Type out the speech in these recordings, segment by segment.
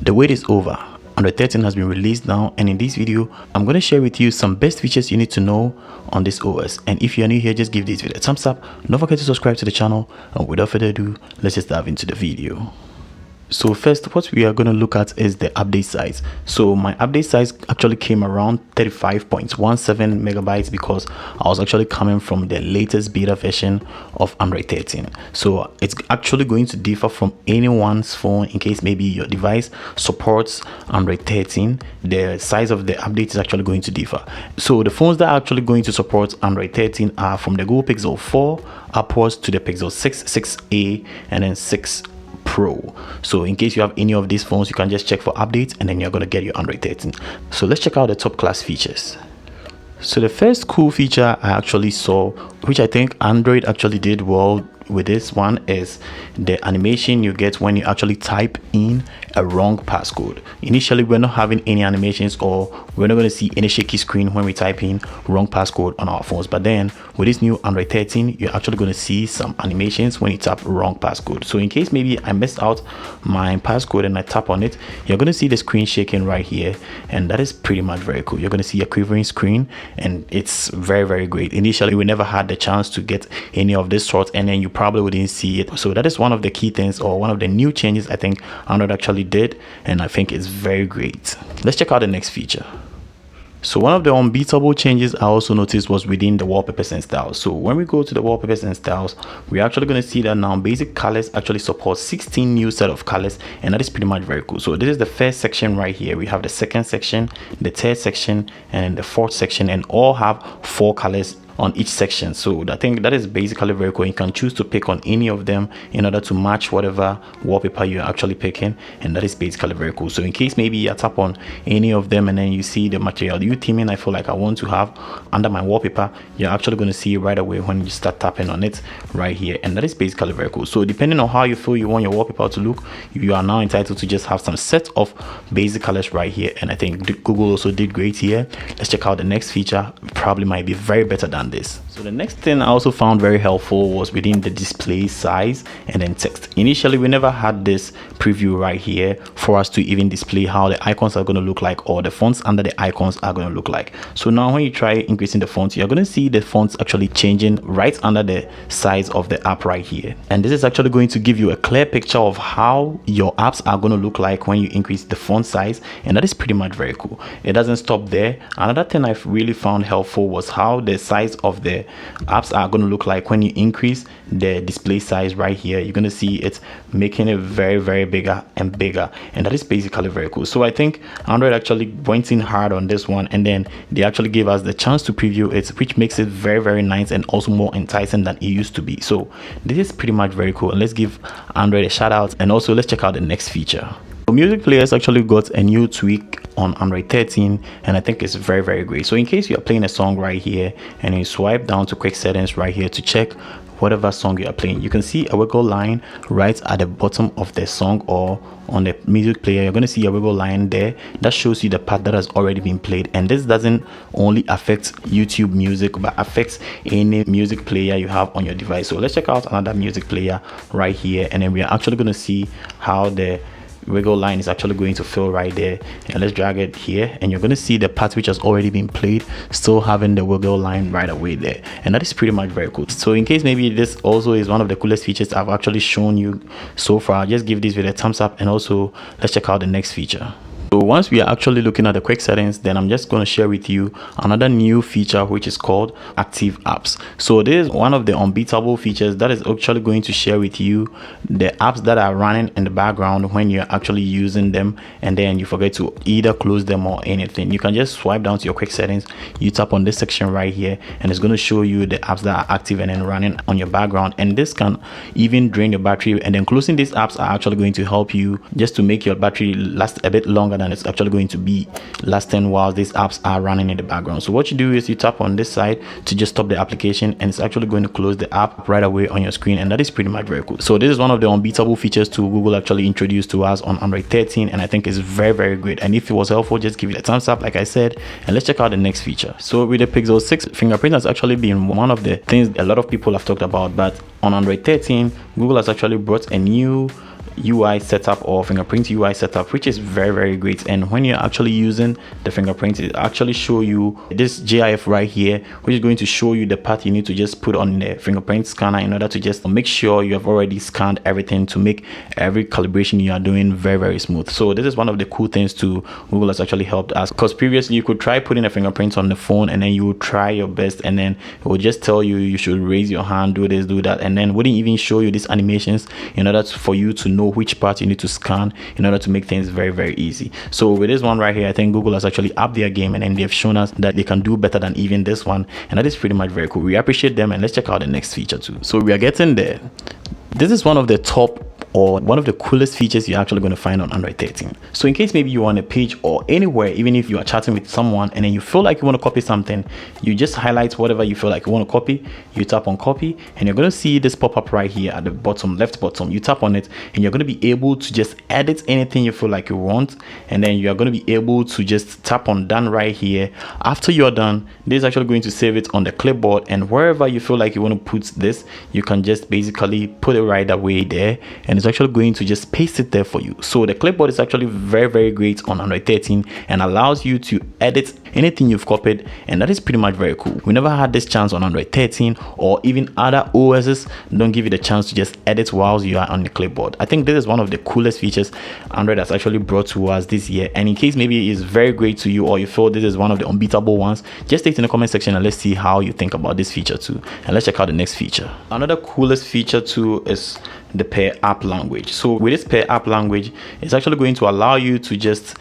The wait is over. Android 13 has been released now, and in this video I'm going to share with you some best features you need to know on this OS. And if you are new here, just give this video a thumbs up. Don't forget to subscribe to the channel, and without further ado, let's just dive into the video. So first, what we are going to look at is the update size. So my update size actually came around 35.17 megabytes because I was actually coming from the latest beta version of Android 13. So it's actually going to differ from anyone's phone. In case maybe your device supports Android 13, the size of the update is actually going to differ. So the phones that are actually going to support Android 13 are from the Google Pixel 4 upwards to the Pixel 6, 6a, and then 6 Pro. So in case you have any of these phones, you can just check for updates and then you're going to get your Android 13. So let's check out the top class features. So the first cool feature I actually saw, which I think Android actually did well with this one, is the animation you get when you actually type in a wrong passcode. Initially, we're not having any animations, or we're not going to see any shaky screen when we type in wrong passcode on our phones. But then with this new Android 13, you're actually going to see some animations when you tap wrong passcode. So in case maybe I messed out my passcode and I tap on it, you're going to see the screen shaking right here, and that is pretty much very cool. You're going to see a quivering screen, and it's very great. Initially, we never had the chance to get any of this sort, and then you probably wouldn't see it. So that is one of the key things, or one of the new changes I think Android actually did, and I think it's very great. Let's check out the next feature. So one of the unbeatable changes I also noticed was within the wallpapers and styles. So when we go to the wallpapers and styles, we're actually going to see that now basic colors actually support 16 new set of colors, and that is pretty much very cool. So this is the first section right here. We have the second section, the third section, and the fourth section, and all have 4 colors on each section. So I think that is basically very cool. You can choose to pick on any of them in order to match whatever wallpaper you're actually picking, and that is basically very cool. So in case maybe you tap on any of them and then you see the material you theming I feel like I want to have under my wallpaper, you're actually going to see it right away when you start tapping on it right here, and that is basically very cool. So depending on how you feel you want your wallpaper to look, you are now entitled to just have some set of basic colors right here, and I think Google also did great here. Let's check out the next feature. Probably might be very better than this. So the next thing I also found very helpful was within the display size and then text. Initially, we never had this preview right here for us to even display how the icons are going to look like, or the fonts under the icons are going to look like. So now when you try increasing the fonts, you're going to see the fonts actually changing right under the size of the app right here, and this is actually going to give you a clear picture of how your apps are going to look like when you increase the font size, and that is pretty much very cool. It doesn't stop there. Another thing I've really found helpful was how the size of the apps are going to look like when you increase the display size right here. You're going to see it's making it very bigger and bigger, and that is basically very cool. So I think Android actually went in hard on this one, and then they actually gave us the chance to preview it, which makes it very nice and also more enticing than it used to be. So this is pretty much very cool, and let's give Android a shout out, and also let's check out the next feature. Music players actually got a new tweak on Android 13, and I think it's very great. So in case you are playing a song right here and you swipe down to quick settings right here to check whatever song you are playing, you can see a wiggle line right at the bottom of the song, or on the music player you're going to see a wiggle line there that shows you the part that has already been played. And this doesn't only affect YouTube music, but affects any music player you have on your device. So let's check out another music player right here, and then we are actually going to see how the wiggle line is actually going to fill right there. And let's drag it here, and you're going to see the part which has already been played still having the wiggle line right away there, and that is pretty much very cool. So in case maybe this also is one of the coolest features I've actually shown you so far, just give this video a thumbs up, and also let's check out the next feature. So once we are actually looking at the quick settings, then I'm just going to share with you another new feature which is called active apps. So this is one of the unbeatable features that is actually going to share with you the apps that are running in the background when you're actually using them, and then you forget to either close them or anything. You can just swipe down to your quick settings, you tap on this section right here, and it's going to show you the apps that are active and then running on your background, and this can even drain your battery. And then closing these apps are actually going to help you just to make your battery last a bit longer than it's actually going to be lasting while these apps are running in the background. So what you do is you tap on this side to just stop the application, and it's actually going to close the app right away on your screen, and that is pretty much very cool. So this is one of the unbeatable features to Google actually introduced to us on Android 13, and I think it's very great. And if it was helpful, just give it a thumbs up like I said, and let's check out the next feature. So with the Pixel 6, fingerprint has actually been one of the things a lot of people have talked about, but on Android 13, Google has actually brought a new UI setup or fingerprint UI setup, which is very great. And when you're actually using the fingerprint, it actually show you this GIF right here, which is going to show you the path you need to just put on the fingerprint scanner in order to just make sure you have already scanned everything to make every calibration you are doing very smooth. So this is one of the cool things to Google has actually helped us, because previously you could try putting a fingerprint on the phone and then you would try your best and then it will just tell you you should raise your hand, do this, do that, and then wouldn't even show you these animations in order for you to know which part you need to scan in order to make things very easy. So with this one right here, I think Google has actually upped their game and then they've shown us that they can do better than even this one, and that is pretty much very cool. We appreciate them, and let's check out the next feature too. So we are getting there. This is one of the top or one of the coolest features you're actually going to find on Android 13. So in case maybe you're on a page or anywhere, even if you are chatting with someone and then you feel like you want to copy something, you just highlight whatever you feel like you want to copy, you tap on copy, and you're going to see this pop up right here at the bottom, left bottom. You tap on it and you're going to be able to just edit anything you feel like you want, and then you're going to be able to just tap on done right here. After you're done, this is actually going to save it on the clipboard, and wherever you feel like you want to put this, you can just basically put it right away there, and it's actually going to just paste it there for you. So the clipboard is actually very great on Android 13 and allows you to edit anything you've copied, and that is pretty much very cool. We never had this chance on Android 13, or even other OSs don't give you the chance to just edit while you are on the clipboard. I think this is one of the coolest features Android has actually brought to us this year, and in case maybe it's very great to you or you feel this is one of the unbeatable ones, just state in the comment section and let's see how you think about this feature too. And let's check out the next feature. Another coolest feature too is the pair app language. So with this pair app language, it's actually going to allow you to just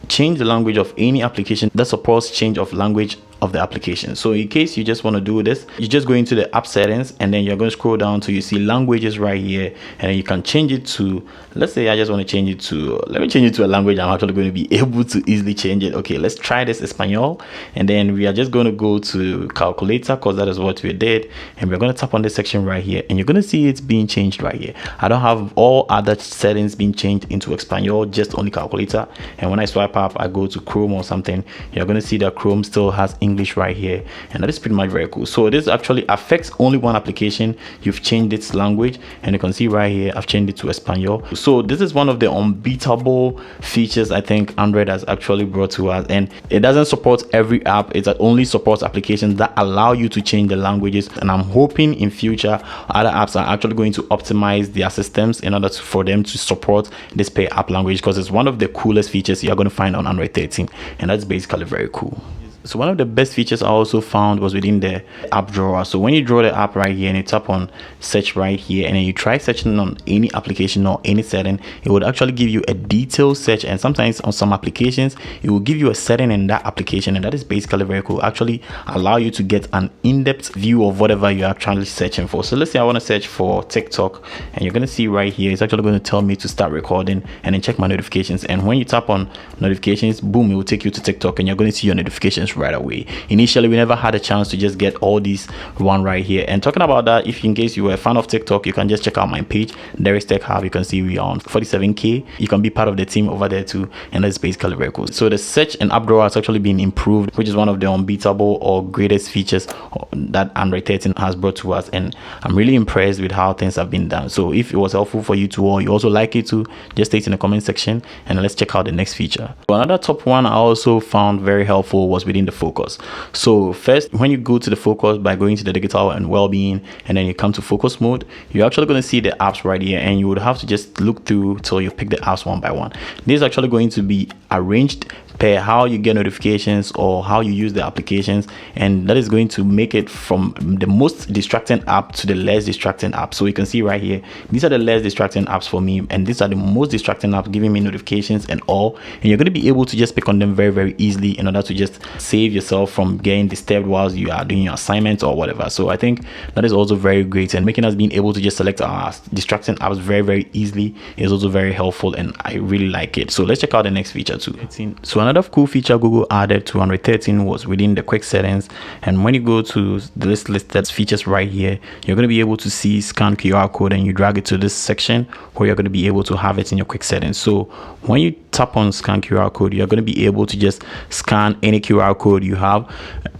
change the language of any application that supports change of language of the application. So in case you just want to do this, you just go into the app settings and then you're going to scroll down till you see languages right here, and then you can change it to, let's say I just want to change it to, let me change it to a language I'm actually going to be able to easily change it. Okay, let's try this Espanol, and then we are just going to go to calculator because that is what we did, and we're going to tap on this section right here, and you're going to see it's being changed right here. I don't have all other settings being changed into Espanol, just only calculator, and when I swipe up, I go to Chrome or something, you're going to see that Chrome still has English right here, and that is pretty much very cool. So this actually affects only one application. You've changed its language, and you can see right here I've changed it to Espanol. So this is one of the unbeatable features I think Android has actually brought to us, and it doesn't support every app. It only supports applications that allow you to change the languages, and I'm hoping in future other apps are actually going to optimize their systems in order for them to support this pair app language, because it's one of the coolest features you're going to find on Android 13, and that's basically very cool. So one of the best features I also found was within the app drawer. So when you draw the app right here and you tap on search right here, and then you try searching on any application or any setting, it would actually give you a detailed search, and sometimes on some applications it will give you a setting in that application, and that is basically very cool. Actually allow you to get an in-depth view of whatever you're actually searching for. So let's say I want to search for TikTok, and you're going to see right here it's actually going to tell me to start recording and then check my notifications, and when you tap on notifications, boom, it will take you to TikTok, and you're going to see your notifications right away. Initially we never had a chance to just get all these one right here. And talking about that, if in case you were a fan of TikTok, you can just check out my page, there is Tech Hub. You can see we are on 47k. You can be part of the team over there too, and that's basically very cool. So the search and app drawer has actually been improved, which is one of the unbeatable or greatest features that Android 13 has brought to us, and I'm really impressed with how things have been done. So if it was helpful for you too, or you also like it too, just state in the comment section, and let's check out the next feature. So another top one I also found very helpful was within the focus. So first, when you go to the focus by going to the digital and well-being, and then you come to focus mode, you're actually going to see the apps right here, and you would have to just look through till you pick the apps one by one. This is actually going to be arranged per how you get notifications or how you use the applications, and that is going to make it from the most distracting app to the less distracting app. So you can see right here, these are the less distracting apps for me, and these are the most distracting apps giving me notifications and all, and you're going to be able to just pick on them very easily in order to just save yourself from getting disturbed whilst you are doing your assignments or whatever. So I think that is also very great, and making us being able to just select our distracting apps very easily is also very helpful, and I really like it. So let's check out the next feature too. So another cool feature Google added to Android 13 was within the quick settings, and when you go to this listed features right here, you're going to be able to see scan QR code, and you drag it to this section where you're going to be able to have it in your quick settings. So when you tap on scan QR code, you're going to be able to just scan any QR code you have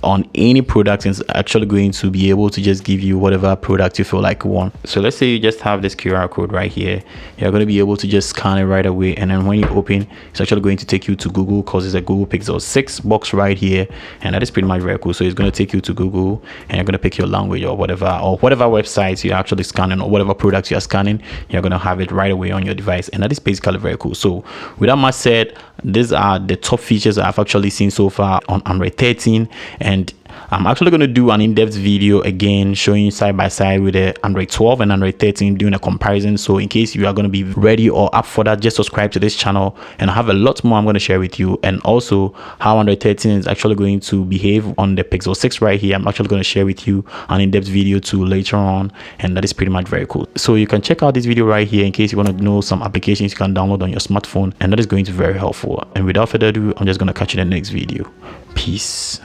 on any product, and it's actually going to be able to just give you whatever product you feel like you want. So let's say you just have this QR code right here, you're going to be able to just scan it right away, and then when you open, it's actually going to take you to Google, because it's a Google Pixel 6 box right here, and that is pretty much very cool. So it's going to take you to Google, and you're going to pick your language or whatever websites you're actually scanning, or whatever products you're scanning, you're going to have it right away on your device, and that is basically very cool. So with that much said, these are the top features I've actually seen so far on Android 13, and I'm actually going to do an in-depth video again showing you side by side with the Android 12 and Android 13, doing a comparison. So in case you are going to be ready or up for that, just subscribe to this channel, and I have a lot more I'm going to share with you, and also how Android 13 is actually going to behave on the Pixel 6 right here. I'm actually going to share with you an in-depth video too later on, and that is pretty much very cool. So you can check out this video right here in case you want to know some applications you can download on your smartphone, and that is going to be very helpful. And without further ado, I'm just going to catch you in the next video. Peace.